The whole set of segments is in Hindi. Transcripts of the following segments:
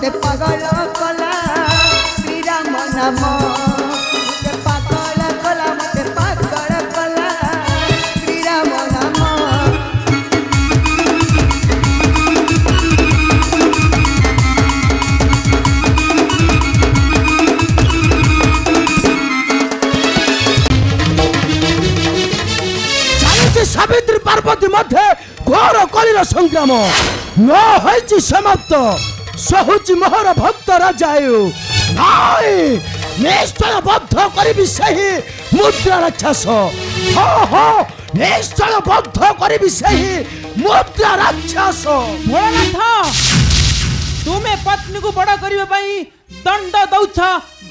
मते पागल कला श्री राम नाम मते पागल कला मते पागल कला श्री राम नाम सावित्री पार्वती मध्य घोर कलिर संग्राम न होइछि समाप्त सहुचि मोहर भक्त राजायु नाई निश्चय बद्ध करिबि सही मुद्रा राक्षस हो हो निश्चय बद्ध करिबि सही मुद्रा राक्षस। भोलानाथ तुमे पत्नी को बड़ा करिबे पई दंड दउछ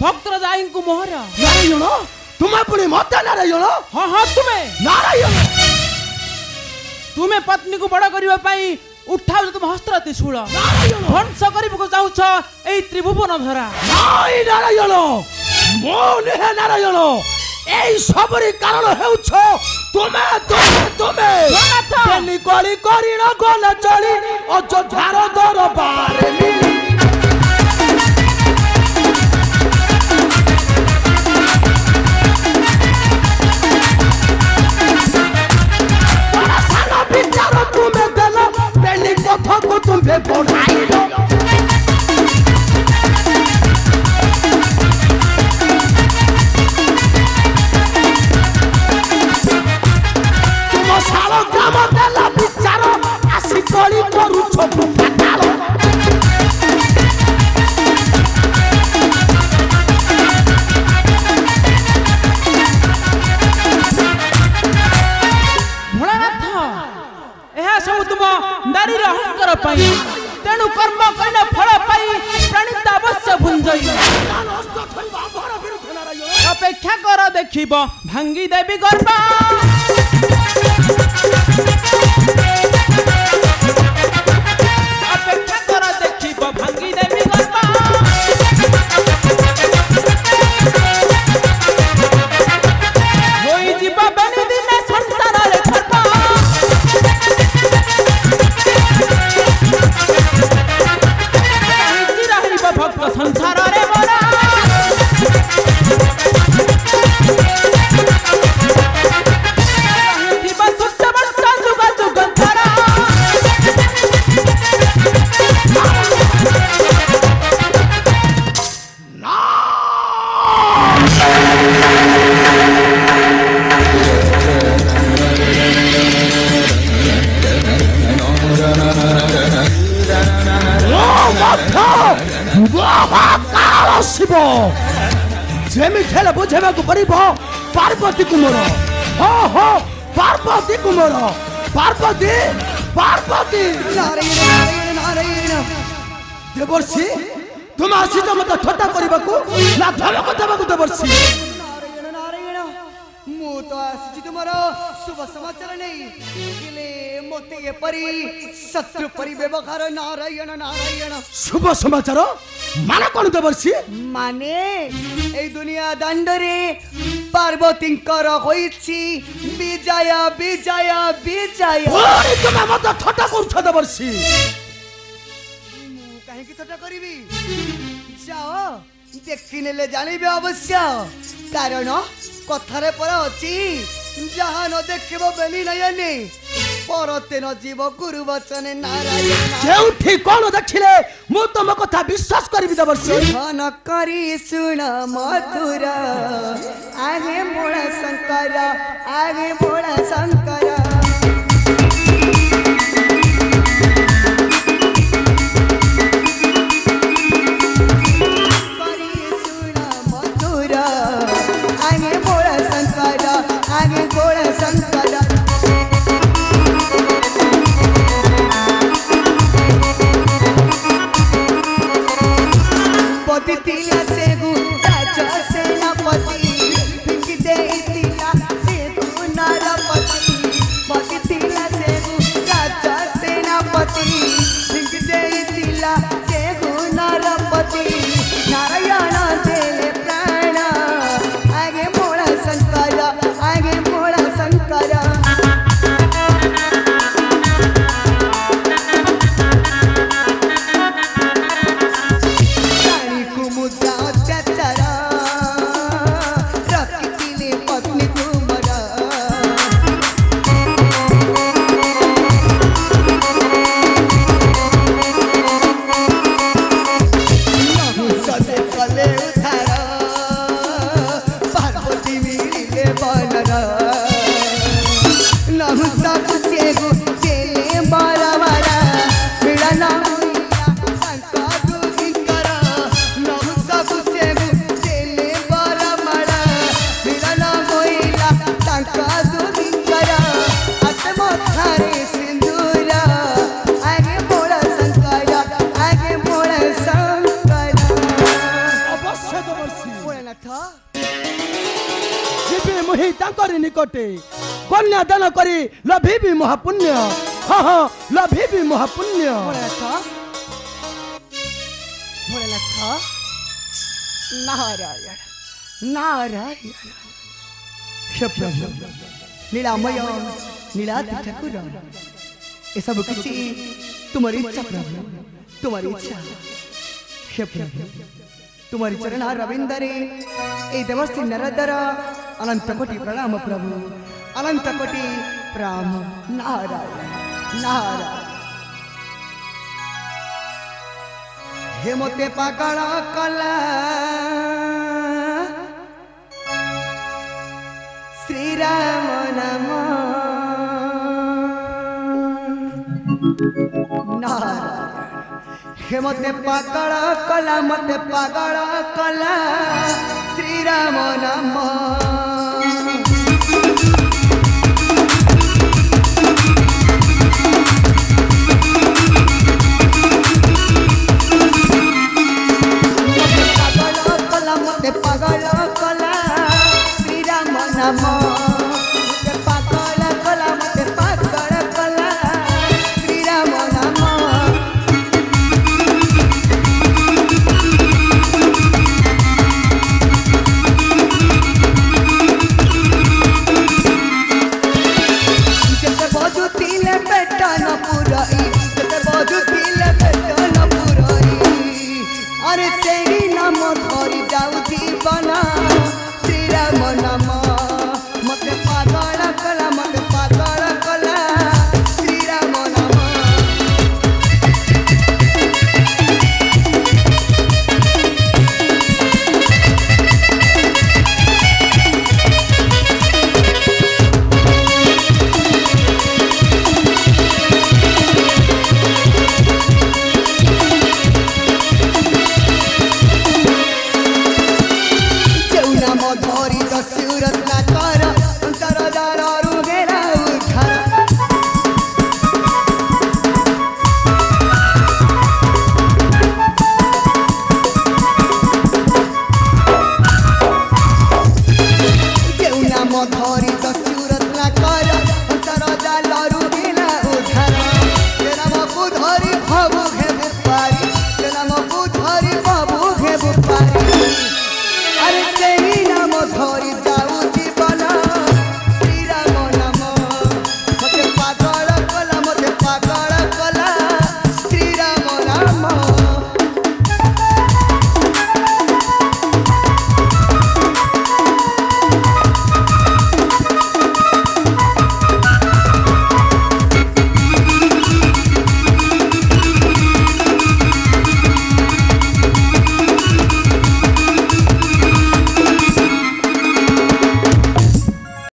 भक्त राजाई को मोहर नारायण तुमे पुणी मत नारायण हां हां तुमे नारायण तुमे पत्नी को बड़ा करिबे पई उठाउ तुम हस्त्र त्रिशूल ध्वंस करिबको चाहुछ एई त्रिभुवन धरा नाई नारायण मो नेह नारायण एई सबरी कारण हेउछ तुमे तुमे तुमे बेनी कली करिण गला चली अयोध्यार दरबार विचार तुम्हें देलो बेनी कथा को तुम्हें बढ़ाइलो तुम सालो ग्राम देला विचार आसी कली करू छपु फाटालो नारी अहंकार पाई तेणु कर्म करने फल पाई प्रणीत अवश्य भुंजई अपेक्षा कर देखिब भांगी देवी गर्भ अपेक्षा कर देखिब भांगी देवी गर्भ होई जीव बेनी दिने संसार रे खर्ब भक्त संसार रे मोरा दिवा सुत वर्ष जुग जुगंतरा शिव जेमी खेल बुझेबा को पड़िबो पार्वती कुमार हो हो पार्वती कुमार पार्वती पार्वती नारायण नारायण नारायण देवर्षि तुम आसीत मत ठट्टा करबा को ना धमक देबा को देवर्षि नारायण नारायण मु तो आसी तुमर शुभ समाचार नहीं किले मोते ये परी शत्रु परी व्यवहार नारायण नारायण शुभ समाचार माने कोन देवर्षि माने ए दुनिया दांडरे पार्वतींकर होइछि विजय विजय विजय ओरे तुम मत ठट्टा करछ देवर्षि मु काहे की ठट्टा करिवि जाओ देखिनेले जानिबे अवश्य कारण कथारे पर अछि जहाँ न देखिबो बेली नयने परते न जीव गुरु वचन नारायण केउठी कोन देखिले मु तम कथा विश्वास करबि देवर्षि धन करी सुन मधुर आगे मोड़ा शंकर आगे मोड़ा शंकर सुंदरी निकटे कन्या दान करी लभिबी महापुण्य हाँ हाँ लभिबी महापुण्य नारायण नारायण हे प्रभु नीलामय नीलाद्रि ठाकुर ये सब किसी तुम्हारी इच्छा प्रभु तुम्हारी इच्छा हे प्रभु तुम्हारी चरण रविंदरे ए देवर्षि नरदर अनंत कोटि प्रणाम प्रभु अनंत कोटि प्रणाम नारायण नारायण हे मोते पागल कला श्री राम नाम नारायण हे मते पागल कला मते पागल कला श्री राम नाम